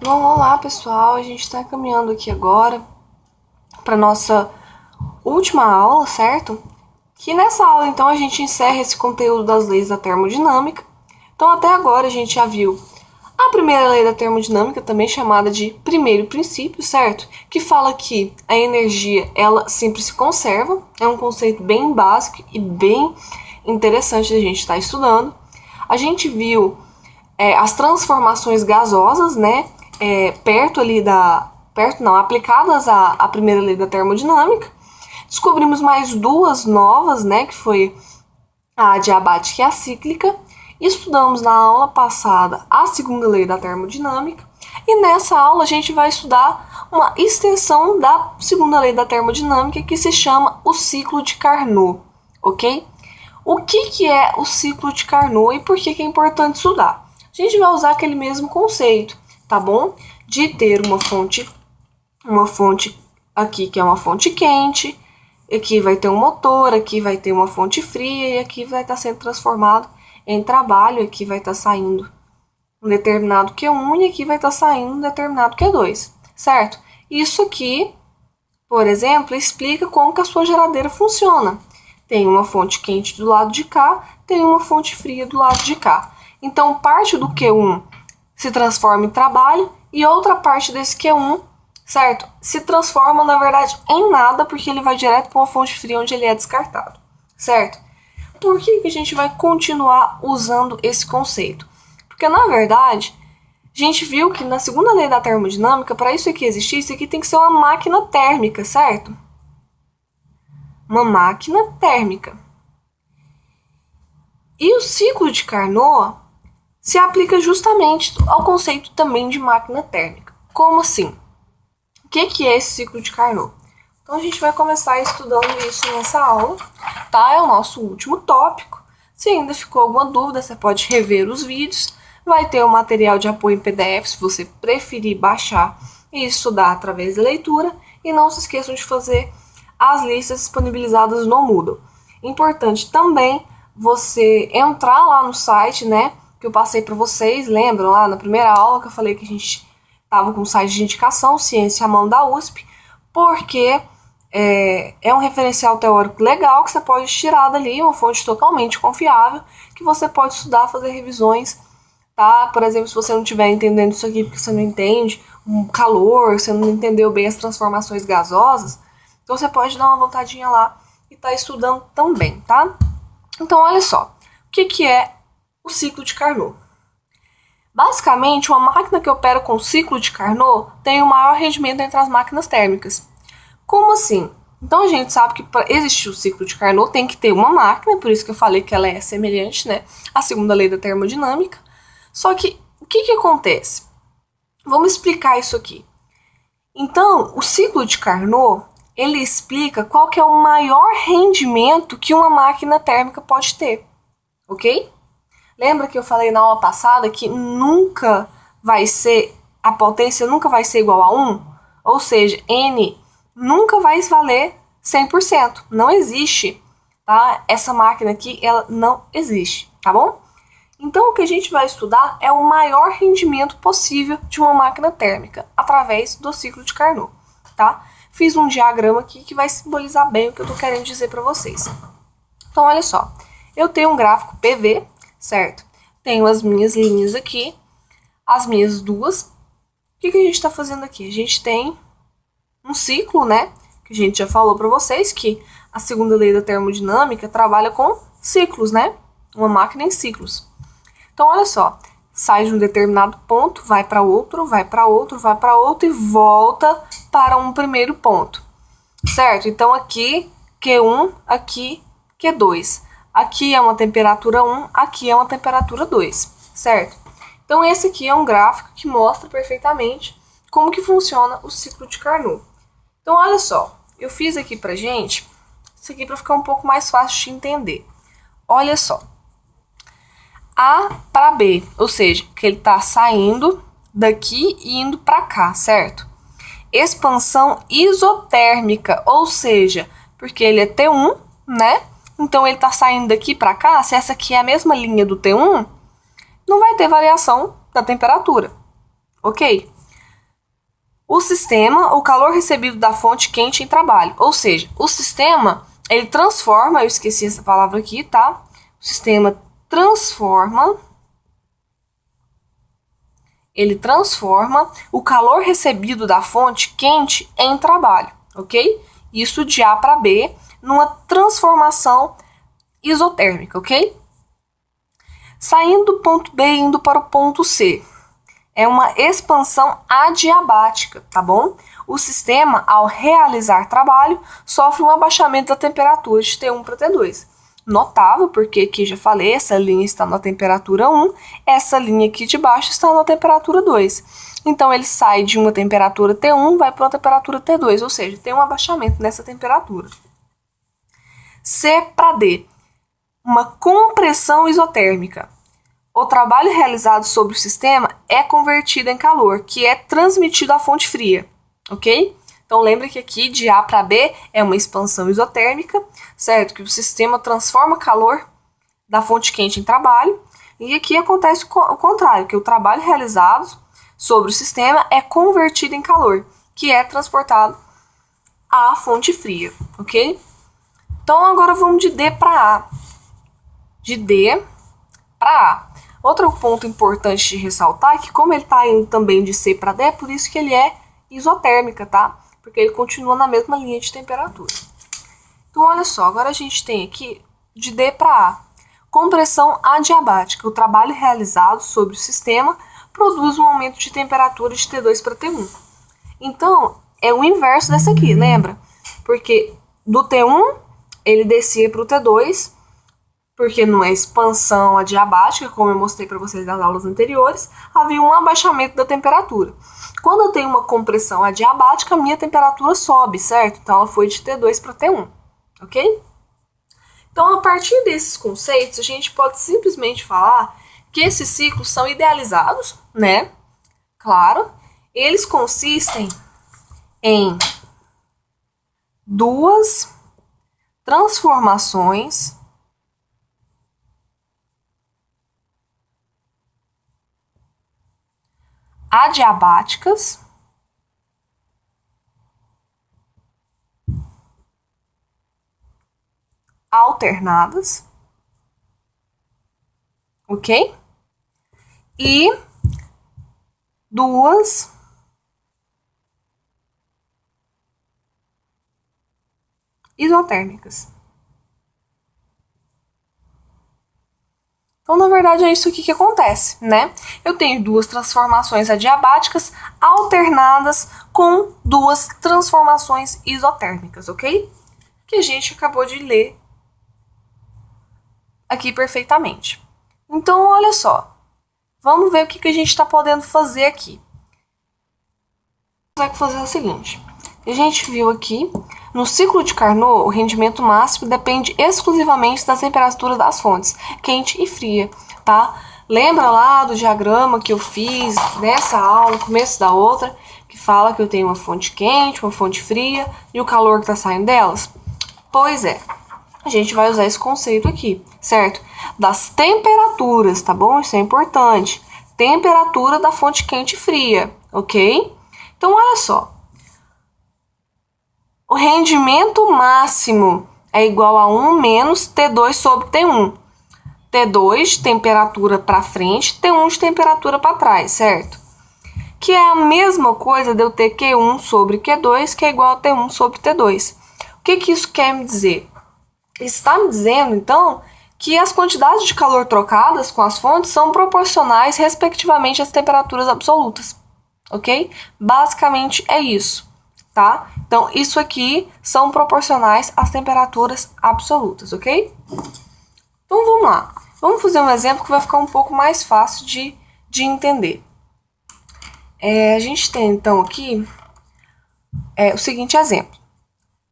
Bom, olá pessoal, a gente está caminhando aqui agora para nossa última aula, certo? Que nessa aula então a gente encerra esse conteúdo das leis da termodinâmica. Então até agora a gente já viu a primeira lei da termodinâmica, também chamada de primeiro princípio, certo? Que fala que a energia ela sempre se conserva, é um conceito bem básico e bem interessante da gente estar estudando. A gente viu as transformações gasosas, né? Aplicadas à primeira lei da termodinâmica. Descobrimos mais duas novas, né? Que foi a adiabática e a cíclica. Estudamos na aula passada a segunda lei da termodinâmica. E nessa aula a gente vai estudar uma extensão da segunda lei da termodinâmica que se chama o ciclo de Carnot, ok? O que é o ciclo de Carnot e por que é importante estudar? A gente vai usar aquele mesmo conceito, tá bom? De ter uma fonte aqui que é uma fonte quente, aqui vai ter um motor, aqui vai ter uma fonte fria e aqui vai estar sendo transformado em trabalho, aqui vai estar saindo um determinado Q1 e aqui vai estar saindo um determinado Q2, certo? Isso aqui, por exemplo, explica como que a sua geladeira funciona. Tem uma fonte quente do lado de cá, tem uma fonte fria do lado de cá. Então, parte do Q1 se transforma em trabalho e outra parte desse Q1, certo? Se transforma, na verdade, em nada, porque ele vai direto para uma fonte fria onde ele é descartado, certo? Por que a gente vai continuar usando esse conceito? Porque, na verdade, a gente viu que na segunda lei da termodinâmica, para isso aqui existir, isso aqui tem que ser uma máquina térmica, certo? Uma máquina térmica. E o ciclo de Carnot se aplica justamente ao conceito também de máquina térmica. Como assim? O que é esse ciclo de Carnot? Então a gente vai começar estudando isso nessa aula, tá? É o nosso último tópico. Se ainda ficou alguma dúvida, você pode rever os vídeos. Vai ter o material de apoio em PDF, se você preferir baixar e estudar através da leitura. E não se esqueçam de fazer as listas disponibilizadas no Moodle. Importante também você entrar lá no site, né? Que eu passei para vocês, lembram lá na primeira aula que eu falei que a gente estava com o site de indicação, Ciência à Mão da USP, porque é um referencial teórico legal que você pode tirar dali, uma fonte totalmente confiável, que você pode estudar, fazer revisões, tá? Por exemplo, se você não estiver entendendo isso aqui porque você não entende um calor, você não entendeu bem as transformações gasosas, então você pode dar uma voltadinha lá e tá estudando também, tá? Então, olha só, o que é o ciclo de Carnot? Basicamente, uma máquina que opera com o ciclo de Carnot tem o maior rendimento entre as máquinas térmicas. Como assim? Então a gente sabe que para existir o ciclo de Carnot tem que ter uma máquina, por isso que eu falei que ela é semelhante, né, à segunda lei da termodinâmica. Só que o que acontece? Vamos explicar isso aqui. Então, o ciclo de Carnot, ele explica qual que é o maior rendimento que uma máquina térmica pode ter, ok? Lembra que eu falei na aula passada que a potência nunca vai ser igual a 1? Ou seja, N nunca vai valer 100%. Não existe, tá? Essa máquina aqui, ela não existe, tá bom? Então, o que a gente vai estudar é o maior rendimento possível de uma máquina térmica, através do ciclo de Carnot, tá? Fiz um diagrama aqui que vai simbolizar bem o que eu tô querendo dizer para vocês. Então, olha só. Eu tenho um gráfico PV, certo? Tenho as minhas linhas aqui, as minhas duas. O que a gente está fazendo aqui? A gente tem um ciclo, né? Que a gente já falou para vocês que a segunda lei da termodinâmica trabalha com ciclos, né? Uma máquina em ciclos. Então, olha só. Sai de um determinado ponto, vai para outro, vai para outro, vai para outro e volta para um primeiro ponto, certo? Então, aqui Q1, aqui Q2. Aqui é uma temperatura 1, aqui é uma temperatura 2, certo? Então, esse aqui é um gráfico que mostra perfeitamente como que funciona o ciclo de Carnot. Então, olha só, eu fiz aqui pra gente, isso aqui para ficar um pouco mais fácil de entender. Olha só, A para B, ou seja, que ele está saindo daqui e indo para cá, certo? Expansão isotérmica, ou seja, porque ele é T1, né? Então, ele está saindo daqui para cá, se essa aqui é a mesma linha do T1, não vai ter variação da temperatura, ok? o sistema, o calor recebido da fonte quente em trabalho. Ou seja, o sistema, ele transforma, eu esqueci essa palavra aqui, tá? O sistema transforma, ele transforma o calor recebido da fonte quente em trabalho, ok? Isso de A para B, numa transformação isotérmica, ok? Saindo do ponto B e indo para o ponto C. É uma expansão adiabática, tá bom? O sistema, ao realizar trabalho, sofre um abaixamento da temperatura de T1 para T2. Notável, porque aqui já falei, essa linha está na temperatura 1, essa linha aqui de baixo está na temperatura 2. Então, ele sai de uma temperatura T1, vai para uma temperatura T2, ou seja, tem um abaixamento nessa temperatura. C para D, uma compressão isotérmica. O trabalho realizado sobre o sistema é convertido em calor, que é transmitido à fonte fria, ok? Então, lembra que aqui de A para B é uma expansão isotérmica, certo? Que o sistema transforma calor da fonte quente em trabalho. E aqui acontece o contrário, que o trabalho realizado sobre o sistema é convertido em calor, que é transportado à fonte fria, ok? Então, agora vamos de D para A. De D para A. Outro ponto importante de ressaltar é que como ele está indo também de C para D, é por isso que ele é isotérmica, tá? Porque ele continua na mesma linha de temperatura. Então, olha só, agora a gente tem aqui de D para A. Compressão adiabática. O trabalho realizado sobre o sistema produz um aumento de temperatura de T2 para T1. Então, é o inverso dessa aqui, lembra? Porque do T1, ele descia para o T2, porque numa expansão adiabática, como eu mostrei para vocês nas aulas anteriores, havia um abaixamento da temperatura. Quando eu tenho uma compressão adiabática, a minha temperatura sobe, certo? Então, ela foi de T2 para T1, ok? Então, a partir desses conceitos, a gente pode simplesmente falar que esses ciclos são idealizados, né? Claro, eles consistem em duas transformações adiabáticas alternadas, ok? E duas isotérmicas. Então, na verdade, é isso aqui que acontece, né? Eu tenho duas transformações adiabáticas alternadas com duas transformações isotérmicas, ok? Que a gente acabou de ler aqui perfeitamente. Então, olha só. Vamos ver o que a gente está podendo fazer aqui. Vai fazer o seguinte. A gente viu aqui, no ciclo de Carnot, o rendimento máximo depende exclusivamente das temperaturas das fontes, quente e fria, tá? Lembra lá do diagrama que eu fiz nessa aula, no começo da outra, que fala que eu tenho uma fonte quente, uma fonte fria e o calor que está saindo delas? Pois é, a gente vai usar esse conceito aqui, certo? Das temperaturas, tá bom? Isso é importante. Temperatura da fonte quente e fria, ok? Então, olha só. O rendimento máximo é igual a 1 menos T2 sobre T1. T2 de temperatura para frente, T1 de temperatura para trás, certo? Que é a mesma coisa de eu ter Q1 sobre Q2, que é igual a T1 sobre T2. O que isso quer me dizer? Está me dizendo, então, que as quantidades de calor trocadas com as fontes são proporcionais, respectivamente, às temperaturas absolutas, ok? Basicamente é isso, tá? Então, isso aqui são proporcionais às temperaturas absolutas, ok? Então, vamos lá. Vamos fazer um exemplo que vai ficar um pouco mais fácil de entender. A gente tem, então, aqui o seguinte exemplo.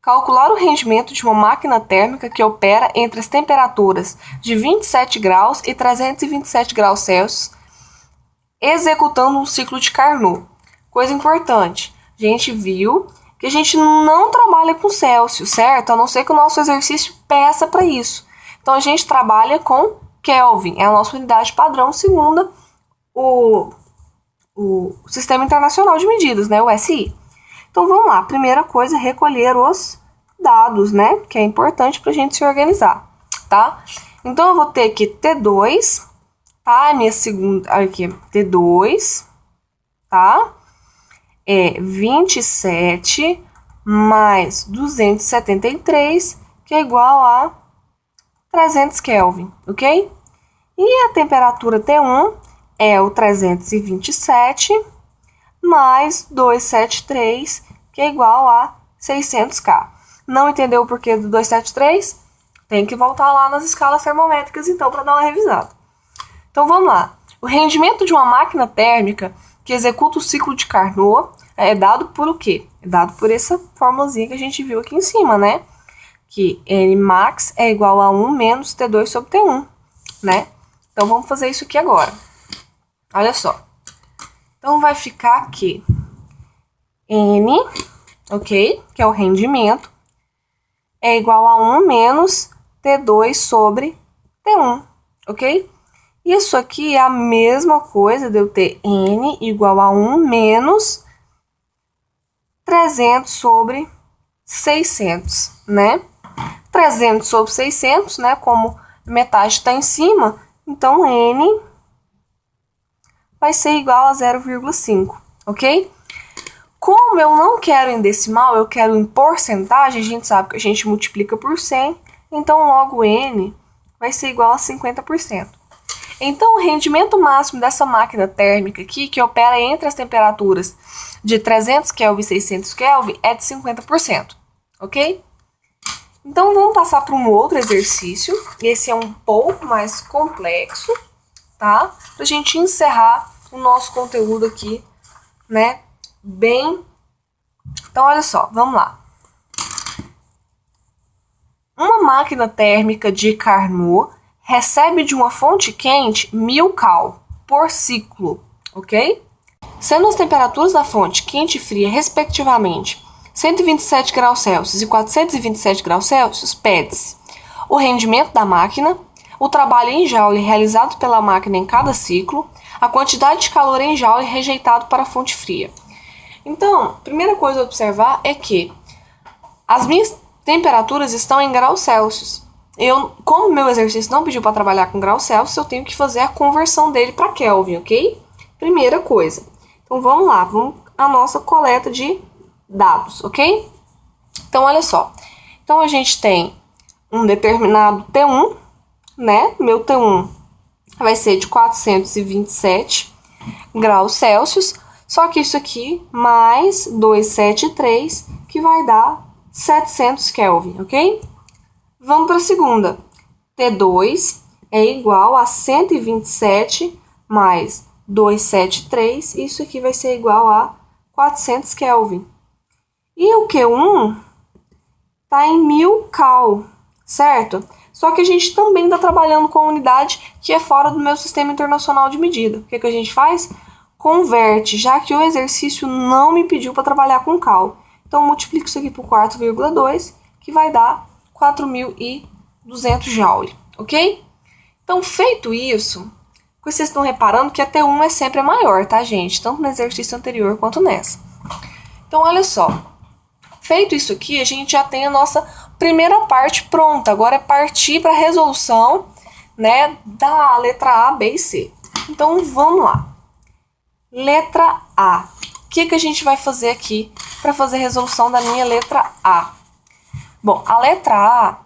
Calcular o rendimento de uma máquina térmica que opera entre as temperaturas de 27 graus e 327 graus Celsius, executando um ciclo de Carnot. Coisa importante, a gente viu que a gente não trabalha com Celsius, certo? A não ser que o nosso exercício peça para isso. Então, a gente trabalha com Kelvin, é a nossa unidade padrão, segundo o o Sistema Internacional de Medidas, né, o SI. Então, vamos lá. Primeira coisa, recolher os dados, né, que é importante para a gente se organizar, tá? Então, eu vou ter aqui T2, tá? Minha segunda, aqui, T2, tá? É 27 mais 273, que é igual a 300 Kelvin, ok? E a temperatura T1 é o 327 mais 273, que é igual a 600 K. Não entendeu o porquê do 273? Tem que voltar lá nas escalas termométricas, então, para dar uma revisada. Então, vamos lá. O rendimento de uma máquina térmica que executa o ciclo de Carnot é dado por o quê? É dado por essa formulazinha que a gente viu aqui em cima, né? Que Nmax é igual a 1 menos T2 sobre T1, né? Então, vamos fazer isso aqui agora. Olha só. Então, vai ficar aqui N, ok? Que é o rendimento, é igual a 1 menos T2 sobre T1, ok? Isso aqui é a mesma coisa de eu ter N igual a 1 menos 300 sobre 600, né? 300 sobre 600, né? Como metade está em cima, então N vai ser igual a 0,5, ok? Como eu não quero em decimal, eu quero em porcentagem, a gente sabe que a gente multiplica por 100, então logo N vai ser igual a 50%. Então, o rendimento máximo dessa máquina térmica aqui, que opera entre as temperaturas de 300 Kelvin e 600 Kelvin, é de 50%, ok? Então, vamos passar para um outro exercício. Esse é um pouco mais complexo, tá? Para a gente encerrar o nosso conteúdo aqui, né? Bem... Então, olha só, vamos lá. Uma máquina térmica de Carnot recebe de uma fonte quente 1000 cal por ciclo, ok? Sendo as temperaturas da fonte quente e fria, respectivamente, 127 graus Celsius e 427 graus Celsius, pede-se o rendimento da máquina, o trabalho em joule realizado pela máquina em cada ciclo, a quantidade de calor em joule rejeitado para a fonte fria. Então, a primeira coisa a observar é que as minhas temperaturas estão em graus Celsius. Como meu exercício não pediu para trabalhar com graus Celsius, eu tenho que fazer a conversão dele para Kelvin, ok? Primeira coisa. Então, vamos lá. Vamos à nossa coleta de dados, ok? Então, olha só. Então, a gente tem um determinado T1, né? Meu T1 vai ser de 427 graus Celsius. Só que isso aqui mais 273, que vai dar 700 Kelvin, ok? Vamos para a segunda. T2 é igual a 127 mais 273. Isso aqui vai ser igual a 400 Kelvin. E o Q1 está em 1000 cal, certo? Só que a gente também está trabalhando com unidade que é fora do meu sistema internacional de medida. O que a gente faz? Converte, já que o exercício não me pediu para trabalhar com cal. Então, multiplico isso aqui por 4,2, que vai dar 4.200 joule, ok? Então, feito isso, vocês estão reparando que a T1 é sempre maior, tá, gente? Tanto no exercício anterior quanto nessa. Então, olha só. Feito isso aqui, a gente já tem a nossa primeira parte pronta. Agora é partir para a resolução, né, da letra A, B e C. Então, vamos lá. Letra A. O que a gente vai fazer aqui para fazer a resolução da minha letra A? Bom, a letra A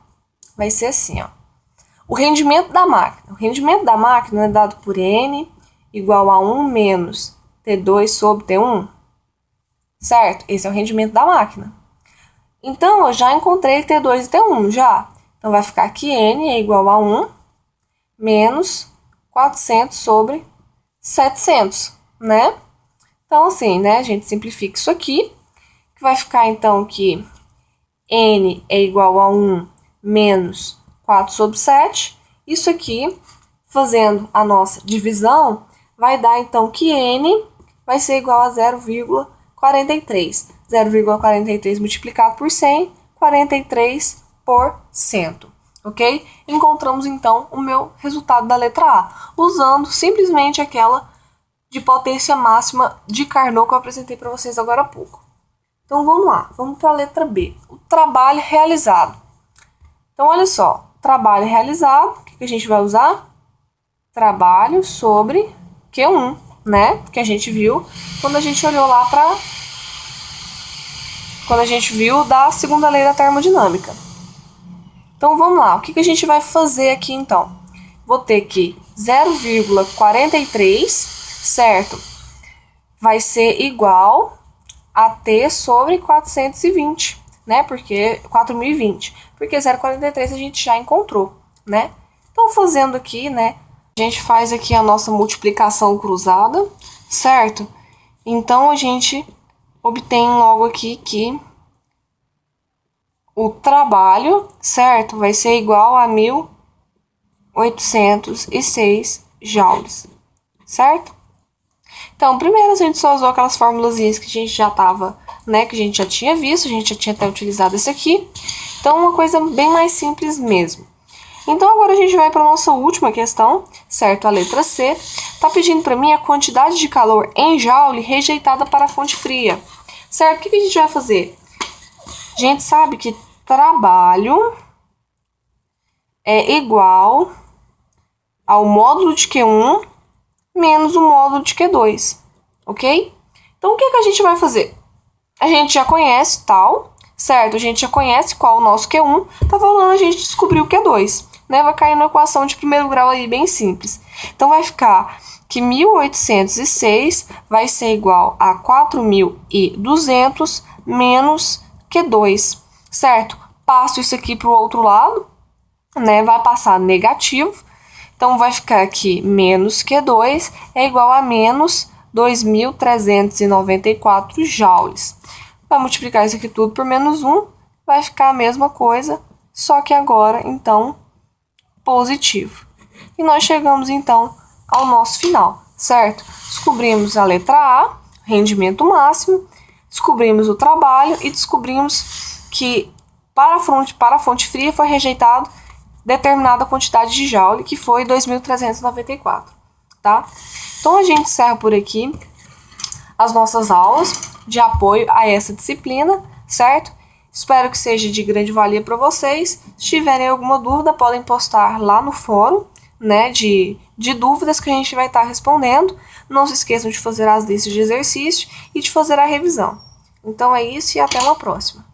vai ser assim, ó. O rendimento da máquina. O rendimento da máquina é dado por N igual a 1 menos T2 sobre T1. Certo? Esse é o rendimento da máquina. Então, eu já encontrei T2 e T1, já. Então, vai ficar aqui N é igual a 1 menos 400 sobre 700, né? Então, assim, né, a gente simplifica isso aqui, que vai ficar, então, que N é igual a 1 menos 4 sobre 7. Isso aqui, fazendo a nossa divisão, vai dar, então, que N vai ser igual a 0,43. 0,43 multiplicado por 100, 43%, ok? Encontramos, então, o meu resultado da letra A, usando simplesmente aquela de potência máxima de Carnot que eu apresentei para vocês agora há pouco. Então vamos lá, vamos para a letra B, o trabalho realizado. Então olha só, trabalho realizado, o que a gente vai usar? Trabalho sobre Q1, né? Que a gente viu quando a gente olhou lá para... Quando a gente viu da segunda lei da termodinâmica. Então vamos lá, o que a gente vai fazer aqui então? Vou ter que 0,43, certo? Vai ser igual a T sobre 420, né? Porque 4020, porque 0,43 a gente já encontrou, né? Então fazendo aqui, né? A gente faz aqui a nossa multiplicação cruzada, certo? Então a gente obtém logo aqui que o trabalho, certo? Vai ser igual a 1806 joules, certo? Então, primeiro a gente só usou aquelas formulazinhas que a gente já tava, né, que a gente já tinha visto, a gente já tinha até utilizado esse aqui. Então, uma coisa bem mais simples mesmo. Então, agora a gente vai para a nossa última questão, certo? A letra C. Tá pedindo para mim a quantidade de calor em joule rejeitada para a fonte fria, certo? O que a gente vai fazer? A gente sabe que trabalho é igual ao módulo de Q1 menos o módulo de Q2, ok? Então, o que a gente vai fazer? A gente já conhece tal, certo? A gente já conhece qual é o nosso Q1, tá falando a gente descobrir o Q2, né? Vai cair na equação de primeiro grau aí, bem simples. Então, vai ficar que 1806 vai ser igual a 4200 menos Q2, certo? Passo isso aqui para o outro lado, né? Vai passar negativo. Então, vai ficar aqui menos Q2 é igual a menos 2.394 joules. Vai multiplicar isso aqui tudo por menos 1, vai ficar a mesma coisa, só que agora, então, positivo. E nós chegamos, então, ao nosso final, certo? Descobrimos a letra A, rendimento máximo, descobrimos o trabalho e descobrimos que para a fonte fria foi rejeitado determinada quantidade de joule, que foi 2.394, tá? Então, a gente encerra por aqui as nossas aulas de apoio a essa disciplina, certo? Espero que seja de grande valia para vocês. Se tiverem alguma dúvida, podem postar lá no fórum, né, de dúvidas que a gente vai estar respondendo. Não se esqueçam de fazer as listas de exercício e de fazer a revisão. Então é isso e até uma próxima.